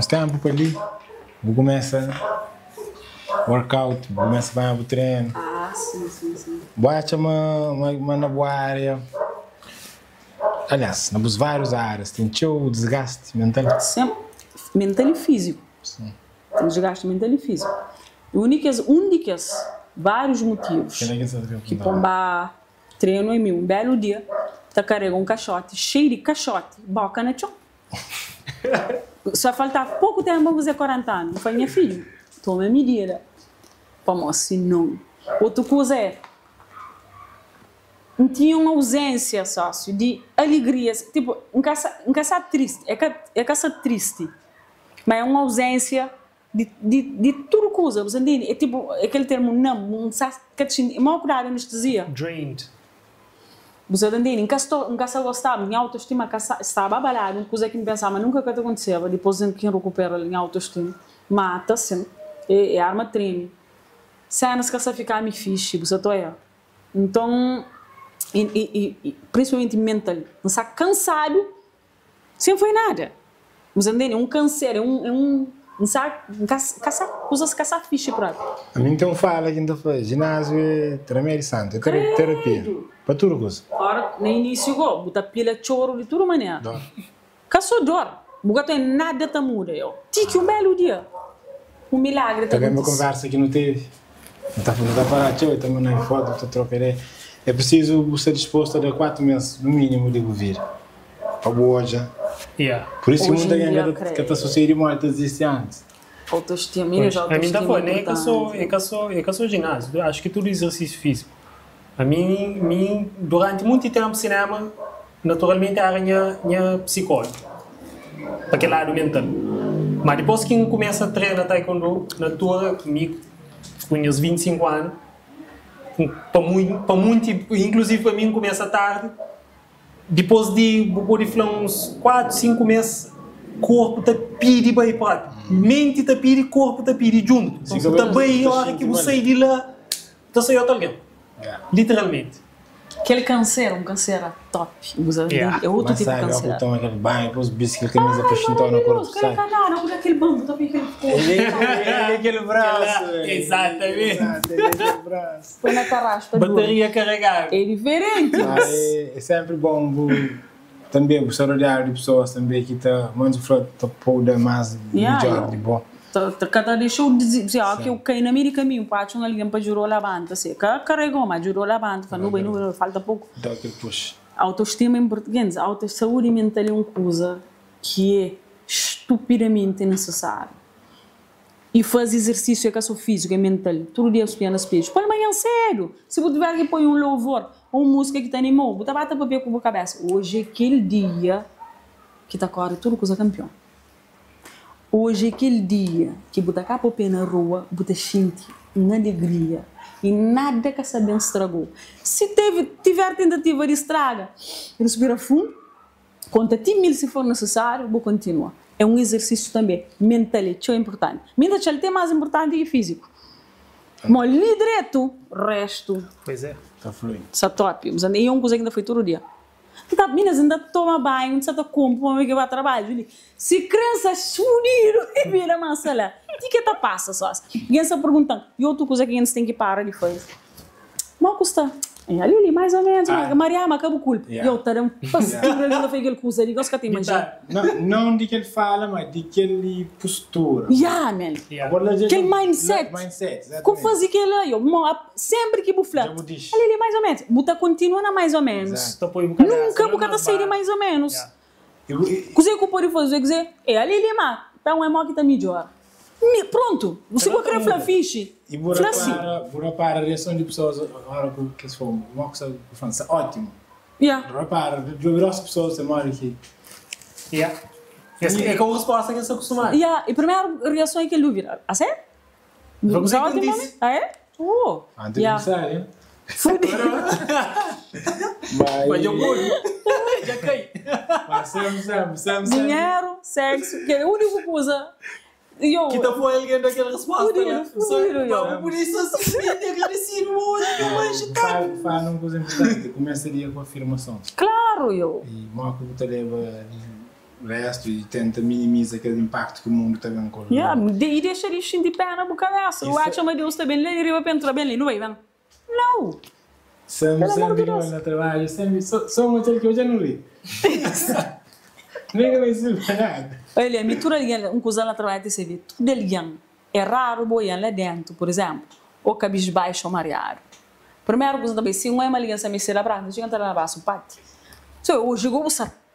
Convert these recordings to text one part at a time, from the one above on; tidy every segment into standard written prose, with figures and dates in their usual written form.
Nós temos para ali, vou começar workout, vou começar a fazer o treino. Ah, sim. Bate uma na boa área. Aliás, nas várias áreas, tem o desgaste mental. Sempre. Mental e físico. Sim. Tem desgaste mental e físico. Únicas, vários motivos. Que pomba treino em mim, um belo dia, tá carregando um caixote, cheio de caixote, boca na chão. Só falta pouco tempo para fazer 40 anos. Eu falei, minha filha, toma a medida. Para mostrar, não. Outra coisa é, não tinha uma ausência, sócio, de alegria. Tipo, um caça triste. É caça triste. Mas é uma ausência de tudo coisa. Você entende? É tipo, aquele termo, não sabe, mal curado anestesia. Drained. Você entende? Em casa gostava, minha autoestima estava abalada, uma coisa que me pensava, nunca que acontecia. Depois, quem recupera a minha autoestima, mata-se, é arma treme. Cenas que você ficar me fixe, você está aí. Então, principalmente mental, não está cansado, sem foi nada. Você entende? Um câncer, não sabe, coisas que você fixe para. A mim então fala que ainda faz ginásio é remédio santo, é terapia. Para tudo coisa. Ora, no início, botar pila choro de toda maneira. Dor. Caçou dor. Não tem nada que muda. Tique um belo dia. Um milagre. Também uma conversa que não teve. Não está para eu também não é foda, estou trocando. É preciso ser disposto a dar 4 meses, no mínimo, de governo. Para boa já. Yeah. Por isso que muita gente que está sucedendo muito desde antes. Autoestima, já a mim autoestima. tá foi, né? Que eu sou ginásio. Acho que tudo exercício físico. A mim durante muito tempo cinema, naturalmente era minha psicóloga. Para aquele lado mental. Mas depois que começa a treinar taekwondo, na tua comigo, com os 25 anos, para muito, inclusive para mim começa tarde. Depois de falar uns 4, 5 meses, corpo está pedi bem para mente está pedi, corpo está pedi junto. Está bem a hora que você sai de lá, está saindo outro alguém. Literalmente. Aquele câncer, um câncer top. É outro tipo de câncer. Mas sai, aquele banho, depois bisco, aquele camisa para chintar no corpo. Aquele canal, não aquele bambu, também aquele corpo. Ele aquele braço. Exatamente. Aquele braço. Foi na carraspa. Bateria carregada. É diferente. É sempre bom também o rodear de pessoas também que está mais pode mais melhor de bom. Cada deixou dizer que eu caí na minha caminho, parte uma linha para jurou levanta, se carregou, mas jurou levanta, falou bem, não falta pouco. Dá aquele push. Autoestima em português, saúde mental é uma coisa que é estupidamente necessária. E fazer exercício é que é físico, é mental. Todo dia você nas peixes. Põe amanhã sério. Se você tiver que pôr um louvor ou uma música que te animou, você bate papel com a cabeça. Hoje é aquele dia que está correndo tudo coisa campeão. Hoje é aquele dia que você está com o pé na rua, você sente uma alegria e nada que essa bem estragou. Se tiver tentativa de estraga, respira fundo, conta 10.000 se for necessário, você continua. É um exercício também mental, é importante. Mental é mais importante que físico. Mas ali direto, o resto. Pois é. Está fluindo. Está top. Mas é uma coisa que ainda foi todo dia. Então, meninas, ainda toma banho, não sabe como, para que vai trabalhar. Se crianças subiram e viram a sala, o que está passa só? Alguém está perguntando, e outra coisa que a gente tem que parar de fazer. Mal custa. Ali, mais ou menos, Maria, mas acabou culpa. E eu estou pastor, ele fez aquele coisa ali, gosto que tem manjar. Não de que ele fala, mas de que ele postura. Man. Aquele mindset. Como fazer aquele aí? Sempre que bufla. Ali, mais ou menos. Buta continua na mais ou menos. Nunca buta sair mais ou menos. Coisa que eu posso fazer, dizer, ali, mas, então é mal que está melhor. Pronto, você vai querer falar fixe. E por para a reação de pessoas, agora que se for uma coisa ótimo. Para, de as pessoas também aqui. É com a resposta que se acostumar. E a primeira reação é que ele vira. Ah, sério? Vamos ver quando disse. Ah, é? Antes de sério. Fudido. Mas eu vou. Já caí. Mas dinheiro, sexo, que é a única coisa. Que tá foi alguém daquela resposta, né? Por isso assim, me agradecido muito, mas fala uma coisa importante, começa ali com afirmações. Claro, eu. E uma coisa leva o resto e tenta minimizar aquele impacto que o mundo está vendo com E deixa isso de pé na cabeça. O acha mas Deus está bem ali, eu penso bem ali, não vai vendo? Não. Sempre no trabalho, sempre somos aquele que eu já não li. Nem vai ser nada. Olha, me tudo alguém coisa na trabalho se vê, tudo alguém é raro boiar lá dentro, por exemplo, ou cabisbaixo ou mareado. Primeiro coisa também, se um é uma ligação me será para, chega a na base o pati. So, hoje eu vou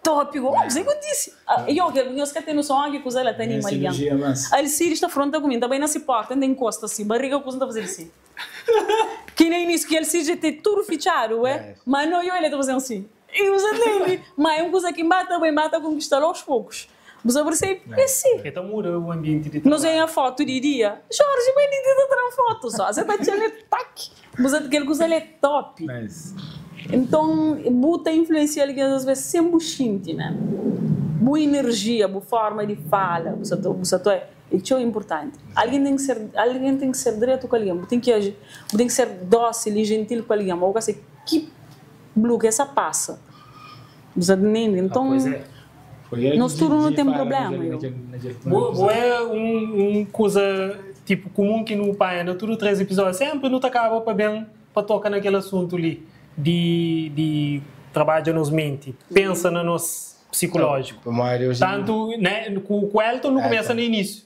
top, eu sei que eu disse. Eu que tenho noção que coisa ela tem uma ligação. Ali se está fronta comigo, também não se porta, nem encosta assim, barriga coisa não fazer assim. Que nem nisso que ele se já tem tudo fichado, mas não eu ele está fazendo assim. E usa nele, mas é uma coisa que mata conquistar aos poucos. Você percebe? É sim. Então muda o ambiente de trabalho. Nós vemos a foto de dia. Jorge, bem de tirar foto só. Você está tirando tac. Mas aquele coisa é top. Nice. Então, muita influência ali às vezes sempre buchinte, né? Boa energia, boa forma de fala. Isso é importante. Alguém tem que ser direto com alguém. Tem que ser dócil e gentil com alguém. Ou assim, que blue que essa passa. Você entende? Então, nós tudo não tem problema. É uma coisa tipo comum que no pai, no tudo 3 episódios, sempre não acaba para tocar naquele assunto ali de trabalho nos mente, pensa no nosso psicológico. Tanto, né, com o Elton não começa no início.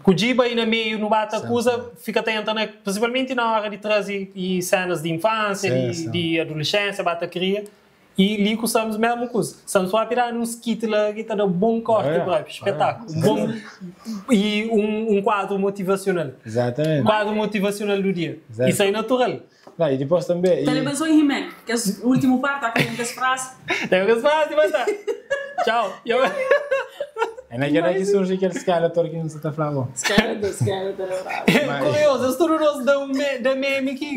Com o Jiba aí no meio, no bata acusa, fica atento, né, principalmente na hora de trazer cenas de infância, de adolescência, bata cria. E ali que estamos mesmo coisa. Estamos só a virar um skit lá que está dando bom corte, espetáculo. E um quadro motivacional. Exatamente. Quadro motivacional do dia. Exatamente. Isso é natural. E depois também. Televisão em He-Man, que é o último parte, está com as frases. Tem as frases, vai estar. Tchau. É naquela que surge aquele Skeletor que você está falando. Skeletor é bravo. Curioso, eu estou no da meme que.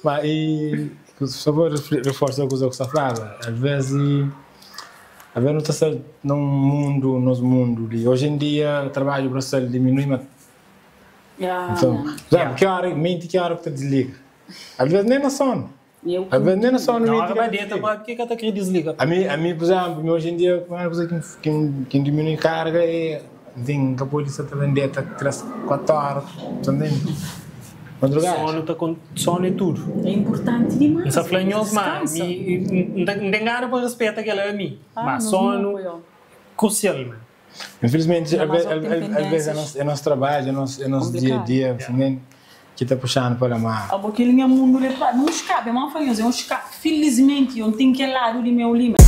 Mas e só vou reforçar o que você falava. Às vezes não está certo num mundo, nos mundos. Hoje em dia o trabalho para você diminui, mas então, que hora que tu desliga? Às vezes nem na sono. Às vezes nem na sono. Não, agora dentro, por que tu quer desligar? A mim, por exemplo, hoje em dia, uma coisa que diminui carga é que a polícia está vendendo 3-4 horas. Sono é tudo. É importante demais. Essa flanhosa, mas não tem nada para respeitar aquela a mim. Mas sono crucial, mano. Infelizmente, às vezes é nosso trabalho, é nosso dia a dia, que está puxando para lá. A boquinha mundo não escape, é uma fanhosa, é um escape. Felizmente, eu tenho que ir lá do meu limite.